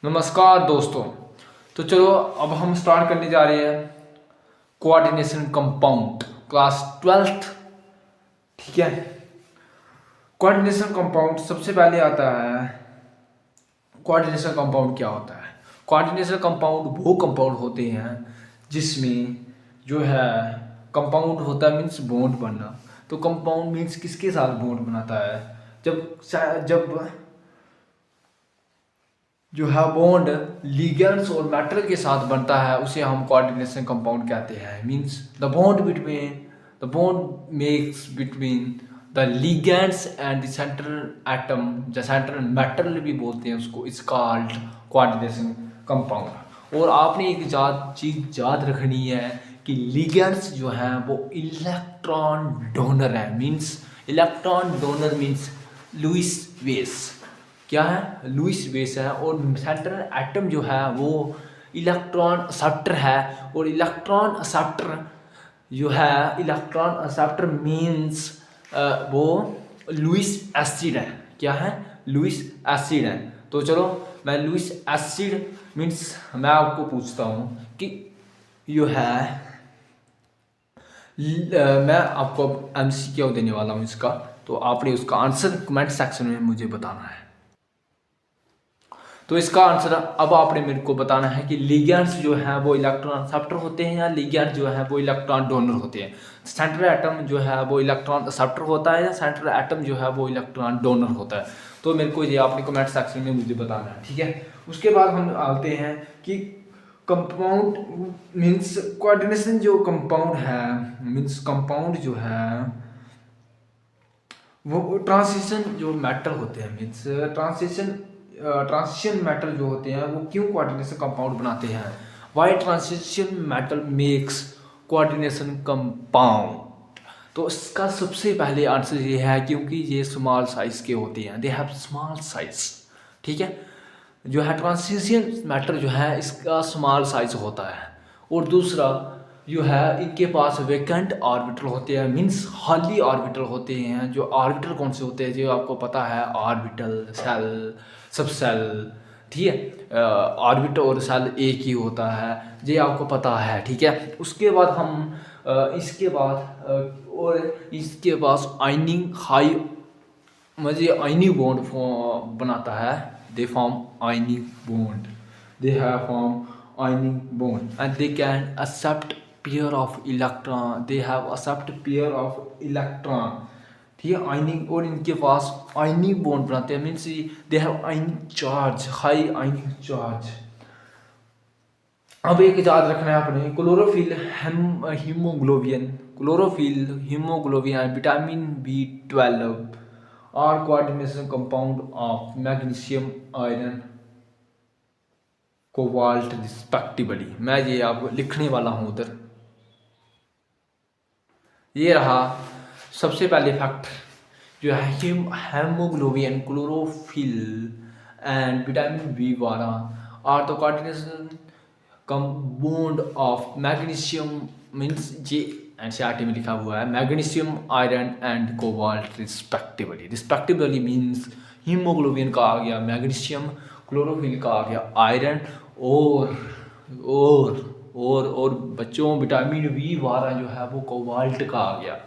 नमस्कार दोस्तों। तो चलो अब हम स्टार्ट करने जा रहे हैं कोऑर्डिनेशन कंपाउंड क्लास 12th। ठीक है, कोऑर्डिनेशन कंपाउंड सबसे पहले आता है। कोऑर्डिनेशन कंपाउंड क्या होता है? कोऑर्डिनेशन कंपाउंड वो कंपाउंड होते हैं जिसमें जो है कंपाउंड होता है मीन्स बॉन्ड बनना। तो कंपाउंड मीन्स किसके साथ बॉन्ड बनाता है? जब जो है बॉन्ड लिगेंड्स और मेटल के साथ बनता है उसे हम कोऑर्डिनेशन कंपाउंड कहते हैं। Means the bond makes between the ligands and the central atom, the central metal भी बोलते हैं उसको, इट्स कॉल्ड कोऑर्डिनेशन कंपाउंड। और आपने एक चीज याद रखनी है कि लिगेंड्स जो हैं वो इलेक्ट्रॉन डोनर है। Means electron donor means Lewis base. क्या है? लुईस बेस है। और सेंट्रल एटम जो है वो इलेक्ट्रॉन एक्सेप्टर है। और इलेक्ट्रॉन एक्सेप्टर जो है, इलेक्ट्रॉन एक्सेप्टर मींस वो लुईस एसिड है। क्या है? लुईस एसिड है। तो चलो मैं लुईस एसिड मींस मैं आपको पूछता हूँ कि जो है मैं आपको एमसीक्यू देने वाला हूँ इसका, तो आपने उसका आंसर कमेंट सेक्शन में मुझे बताना है। तो इसका आंसर अब आपने मेरे को बताना है कि लिगेंड्स जो है वो इलेक्ट्रॉन एक्सेप्टर होते हैं या लिगेंड जो है वो इलेक्ट्रॉन डोनर होते हैं। सेंट्रल एटम जो है वो इलेक्ट्रॉन एक्सेप्टर होता है या सेंट्रल एटम जो है वो इलेक्ट्रॉन डोनर होता है। तो मेरे को ये आपने कमेंट सेक्शन में मुझे बताना है, ठीक है। उसके बाद हम आते हैं कि कंपाउंड मीन्स कोऑर्डिनेशन जो कंपाउंड है, मीन्स कंपाउंड जो है वो ट्रांजिशन जो मेटल होते हैं, मीन्स ट्रांजिशन मेटल जो होते हैं वो क्यों कोऑर्डिनेशन कंपाउंड बनाते हैं? Why transition metal makes coordination compound? तो इसका सबसे पहले आंसर ये है क्योंकि ये स्मॉल साइज के होते हैं, दे हैव स्मॉल साइज। ठीक है, जो है ट्रांजिशन मेटल जो है इसका स्मॉल साइज होता है। और दूसरा जो है इनके पास वेकेंट ऑर्बिटल होते हैं, मीन्स खाली ऑर्बिटल होते हैं। जो ऑर्बिटल कौन से होते हैं जो आपको पता है? ऑर्बिटल, सेल, सब सेल। ठीक है, ऑर्बिटल और सेल एक ही होता है, ये आपको पता है। ठीक है, उसके बाद हम इसके बाद और इसके पास आयनिंग हाई मुझे आयनिक बॉन्ड बनाता है। They form ionic bond, they have form ionic bond and they can accept pair of electron, they have accept pair of electron। ठीक है, आयनिक, और इनके पास आयनिक बॉन्ड बनाते हैं, means they have ionic charge, high ionic charge. अब एक याद रखना है आपने, chlorophyll, haemoglobin, chlorophyll, haemoglobin and vitamin B12 are coordination compound of magnesium, iron, cobalt respectively. मैं ये आपको लिखने वाला हूँ उधर। ये रहा सबसे पहले फैक्ट जो है haemoglobin, chlorophyll and vitamin B12 are the coordination compound of magnesium, means जे एनसीईआरटी में लिखा हुआ है, magnesium, iron and cobalt respectively. Respectively means haemoglobin का आ गया मैग्नीशियम, क्लोरोफिल का आ गया आयरन, और बच्चों विटामिन B12 जो है वो कोबाल्ट का आ गया।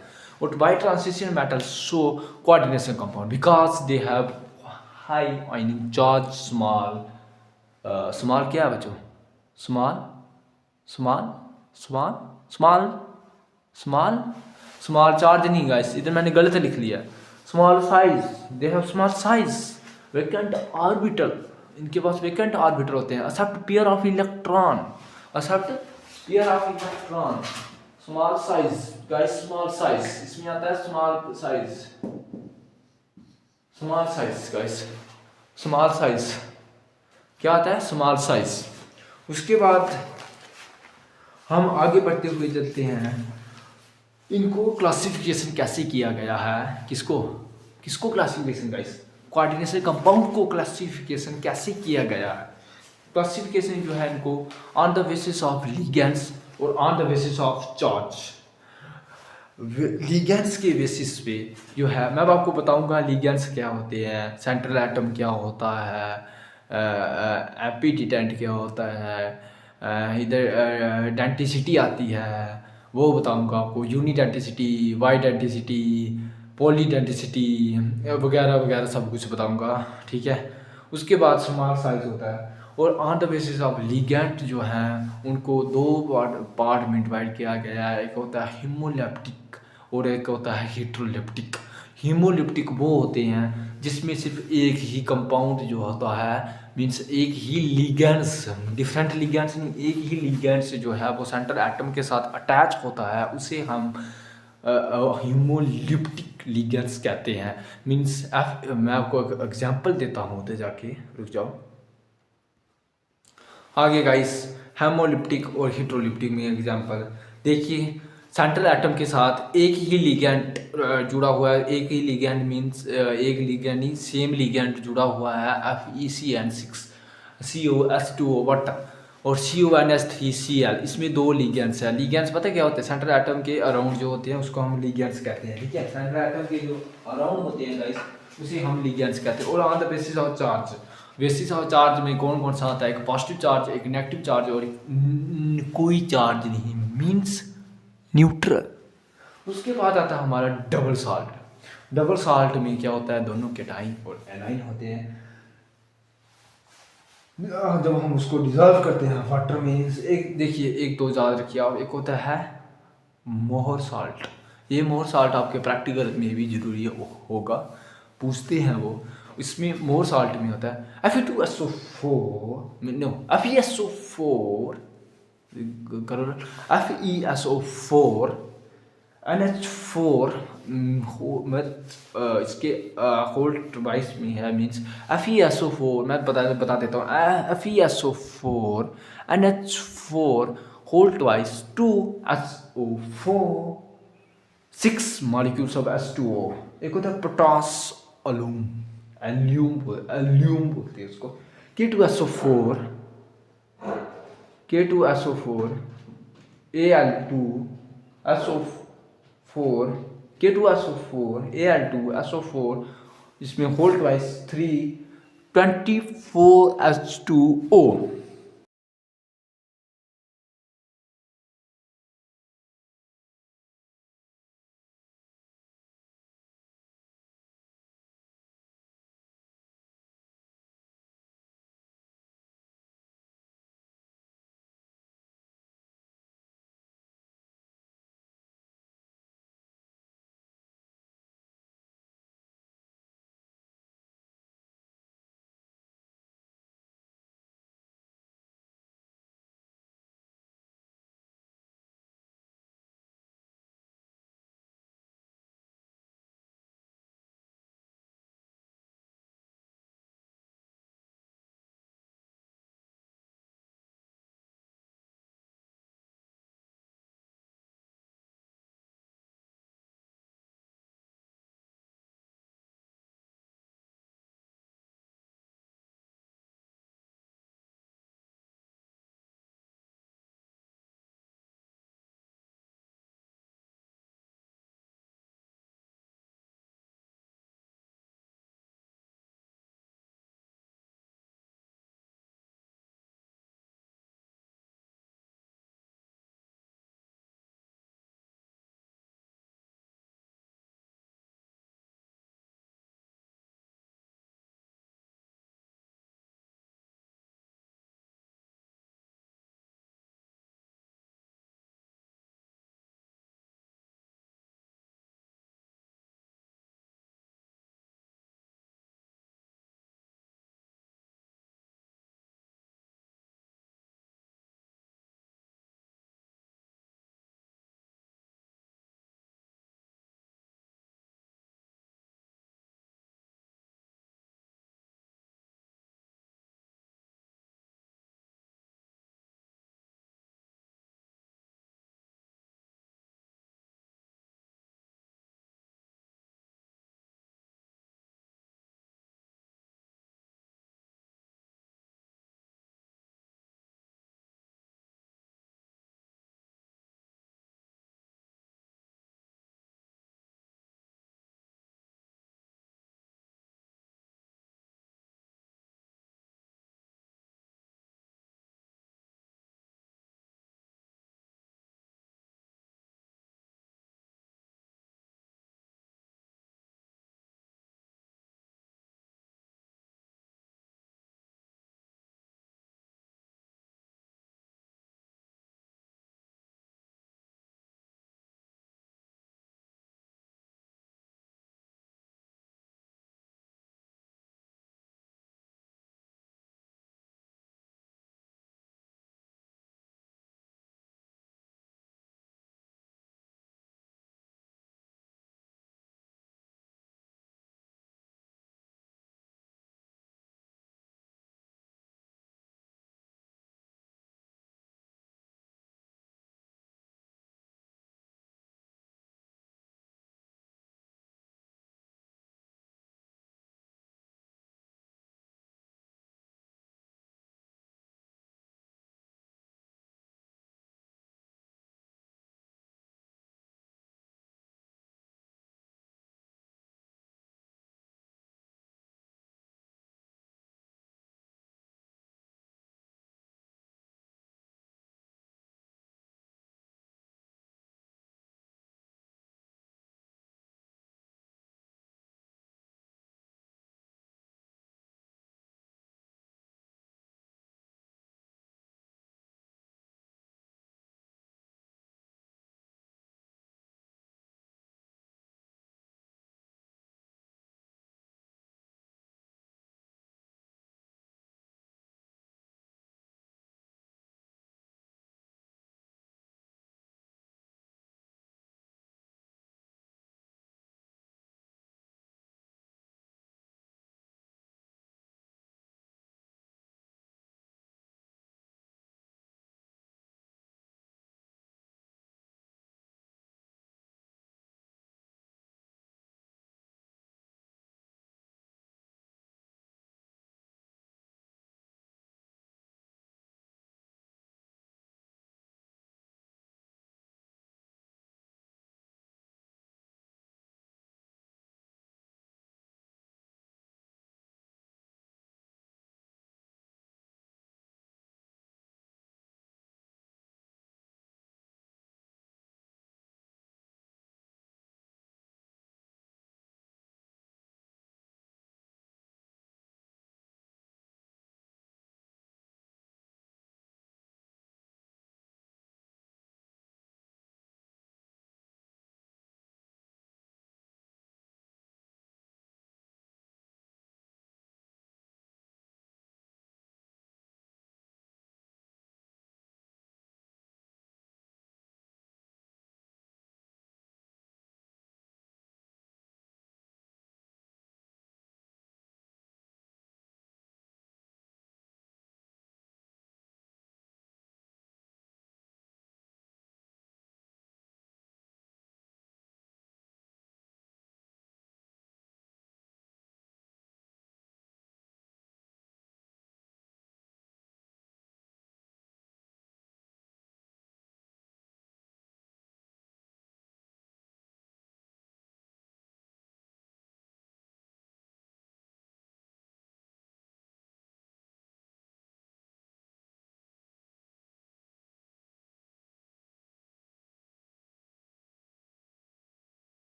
और why transition metals show coordination compound because they have high ionic charge, small small क्या है बच्चों? Small small small small small small charge नहीं गाइस, इधर मैंने गलत लिख लिया। Small size, they have small size. Vacant orbital, इनके पास वेकेंट ऑर्बिटल होते हैं। Accept pair of electron, accept pair of electron. Small size guys, small size इसमें आता है, small size, small size guys, small size क्या आता है? Small size. उसके बाद हम आगे बढ़ते हुए चलते हैं, इनको क्लासिफिकेशन कैसे किया गया है? किसको क्लासिफिकेशन गाइस? कोऑर्डिनेशन कंपाउंड को क्लासिफिकेशन कैसे किया गया है? क्लासिफिकेशन जो है इनको on the basis of ligands और on the basis of charge. Ligands के बेसिस पे जो है मैं आपको बताऊंगा लिगेंड्स क्या होते हैं, सेंट्रल एटम क्या होता है, एम्पीडिटेंट क्या होता है, इधर डेंटिसिटी आती है वो बताऊंगा आपको, यूनिडेंटिसिटी, बाईडेंटिसिटी, पॉलीडेंटिसिटी वगैरह वगैरह सब कुछ बताऊंगा, ठीक है। उसके बाद स्मॉल साइज होता है, और on the basis of ligand जो हैं उनको दो पार्ट में डिवाइड किया गया है। एक होता है हीमोलेप्टिक और एक होता है हेट्रोलेप्टिक। हीमोलेप्टिक वो होते हैं जिसमें सिर्फ एक ही कंपाउंड जो होता है, मीन्स एक ही लिगेंड्स, डिफरेंट लिगेंड्स नहीं, एक ही लिगेंड्स जो है वो सेंट्रल एटम के साथ अटैच होता है, उसे हम हीमोलिप्टिक लिगेंड्स कहते हैं। मीन्स मैं आपको एक एग्जांपल देता हूँ, उधर जाके रुक जाओ आगे गाइस। हेमोलिप्टिक और हेट्रोलिप्टिक में एग्जांपल देखिए, सेंट्रल एटम के साथ एक ही लिगेंड जुड़ा हुआ है, एक ही लिगेंड मीन्स एक लिगेंड ही सेम लिगेंड जुड़ा हुआ है FeCN6 COS2O वाटर और CONS3Cl, इसमें दो लिगेंड्स है। लिगेंड्स पता है क्या होते हैं, सेंट्रल एटम के अराउंड जो होते हैं उसको हम लिगेंड्स कहते हैं, ठीक है। सेंट्रल एटम के जो अराउंड होते हैं गाइस उसे हम लिगेंड्स कहते हैं। और on the basis of charge, basis of charge में कौन कौन सा आता है, एक पॉजिटिव चार्ज, एक नेगेटिव चार्ज और एक कोई चार्ज नहीं, मीन्स न्यूट्रल। उसके बाद आता है हमारा डबल साल्ट। डबल साल्ट में क्या होता है, दोनों केटाइन और एनाइन होते हैं। जब हम उसको डिजॉल्व करते हैं वाटर में, एक देखिए, एक तो याद रखिए आप, एक होता है मोहर साल्ट। ये मोहर साल्ट आपके प्रैक्टिकल में भी जरूरी होगा, पूछते हैं वो। इसमें मोहर साल्ट में होता है Fe2SO4 नो FeSO4 करो FeSO4 NH4 इसके होल्ड वाइज में है, मीन्स FeSO4 मैं बता देता हूँ। FeSO4 NH4 hold wise 2SO4 6 molecules of H2O। एक होता है पोटास अलूम, एल्यूम बोलते हैं उसको। K2SO4 Al2SO4 K2SO4 Al2SO4, इसमें होल्ड वाइज 3 24H2O।